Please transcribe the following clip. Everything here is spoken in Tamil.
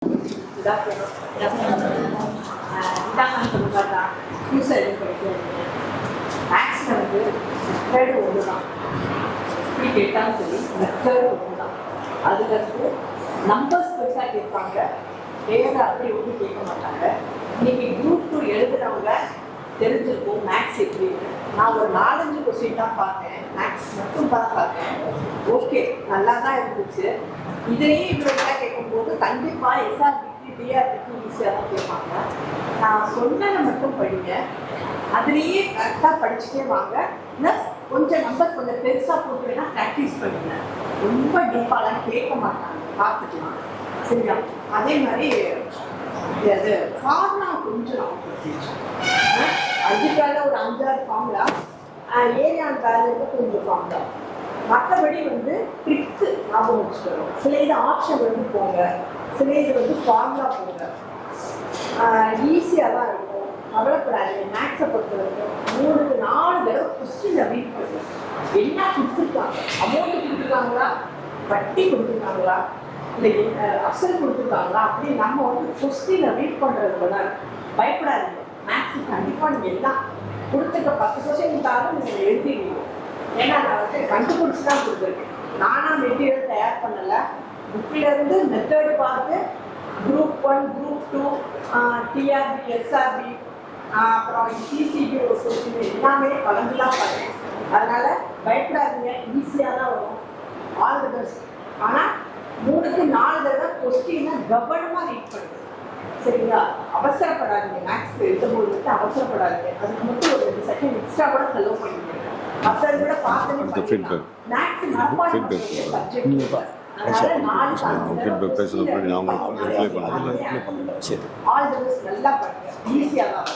மேக்ஸில் வந்து மெத்தேர்டு ஒன்று தான், எப்படி கேட்டாலும் சரி மெத்தேர்டு ஒன்று தான். அதுலேருந்து நம்பர்ஸ் பெருசாக கேட்பாங்க, வேறு அப்படி ஒன்றும் கேட்க மாட்டாங்க. இன்னைக்கு குரூப் 2 எழுதுறவங்க தெரிஞ்சிருக்கும் மேக்ஸ் எப்படின்னு. நான் ஒரு 4-5 கொஸ்டின் தான் பார்த்தேன், மேக்ஸ் மட்டும் தான் பார்த்தேன். ஓகே, நல்லா தான் இருந்துச்சு. இதுலேயே இவ்வளோதான் கேட்கும்போது கண்டிப்பாக எஸ்ஆர்பிக்கு டிஆர்பிக்கு ஈஸியாக தான் கேட்பாங்க. நான் சொன்னதை மட்டும் படிங்க, அதுலேயே கரெக்டாக படிச்சுட்டே வாங்க. ப்ளஸ் கொஞ்சம் நம்பர் கொஞ்சம் பெருசாக போட்டுன்னா ப்ராக்டிஸ் பண்ணுங்க. ரொம்ப டீப்பாலாம் கேட்க மாட்டாங்க, பார்த்துக்கலாம். சரியா? அதே மாதிரி அது ஃபார்முலா கொஞ்சம் அல்ஜிப்ரால ஒரு 5-6 ஃபார்முலா, ஏரியா வேலைக்கு கொஞ்சம் ஃபார்முலா. மற்றபடி வந்து ட்ரிக்கு ஞாபகம் வச்சுக்கணும். சில இது ஆப்ஷன் வந்து போங்க, சில இது வந்து ஃபார்முலா போங்க. ஈஸியாக தான் இருக்கும், கவலைப்படாதீங்க. மேக்ஸை பொறுத்த வரைக்கும் 3-4 தடவை கொஸ்டினை ரீட் பண்ணுங்க. என்ன கொடுத்துருக்காங்க, அமௌண்ட் கொடுத்துருக்காங்களா, வட்டி கொடுத்துருக்காங்களா, இல்லை அசல் கொடுத்துருக்காங்களா, அப்படி நம்ம வந்து கொஸ்டினை ரீட் பண்ணுறதுல தான். பயப்படாதீங்க, மேக்ஸு கண்டிப்பாக நீங்கள் எல்லாம் கொடுத்துருக்க 10 கொஸ்டின் இருந்தாலும் நீங்கள் எழுதிடுவீங்க. ஏன்னா நான் வந்து கண்டுபிடிச்சி தான் கொடுத்துருக்கேன். நானாக மெட்டீரியல் தயார் பண்ணலை, புக்கிலேருந்து மெத்தேடு பார்த்து குரூப் 1, குரூப் 2, டிஆர்பி, எஸ்ஆர்பி, அப்புறம் சிசிபி ஒரு கொஸ்டின் எல்லாமே கலந்துலாம் பண்ணேன். அதனால் பயப்படாதீங்க, ஈஸியாக தான் வரும். All the best. ஆனால் 3-4 தடவை கொஸ்டினை கவனமாக ரீட் பண்ணுங்க. சரிங்களா? அவசரப்படாதீங்க, மேக்ஸ் எழுதும்போது மட்டும் அவசரப்படாதீங்க. அதுக்கு மட்டும் ஒரு 2 செகண்ட் எக்ஸ்ட்ரா கூட செலவு பண்ணிடுங்க. மற்றதை விட பார்த்து மேக்ஸ் மனப்பாடம் சப்ஜெக்ட். All the best. நல்லா பண்ணுங்க, ஈஸியாக தான்.